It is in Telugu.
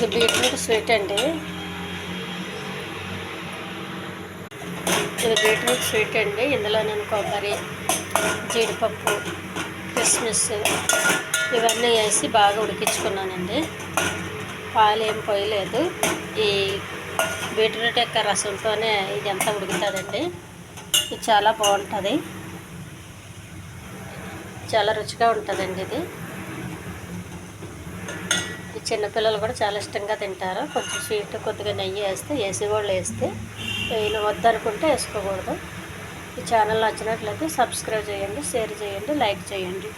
ఇది బీట్రూట్ స్వీట్ అండి. ఇది బీట్రూట్ స్వీట్ అండి. ఇందులో నేను కొబ్బరి, జీడిపప్పు, కిస్మిస్ ఇవన్నీ వేసి బాగా ఉడికించుకున్నానండి. పాలు ఏం పోయలేదు. ఈ బీట్రూట్ యొక్క రసంతోనే ఇది అంతా ఉడుకుతుందండి. ఇది చాలా బాగుంటుంది, చాలా రుచిగా ఉంటుందండి. ఇది చిన్నపిల్లలు కూడా చాలా ఇష్టంగా తింటారు. కొంచెం స్వీట్ కొద్దిగా నెయ్యి వేస్తే, వేసి వాళ్ళు వేస్తే వేయను, వద్దనుకుంటే వేసుకోకూడదు. ఈ ఛానల్ నచ్చినట్లయితే సబ్స్క్రైబ్ చేయండి, షేర్ చేయండి, లైక్ చేయండి.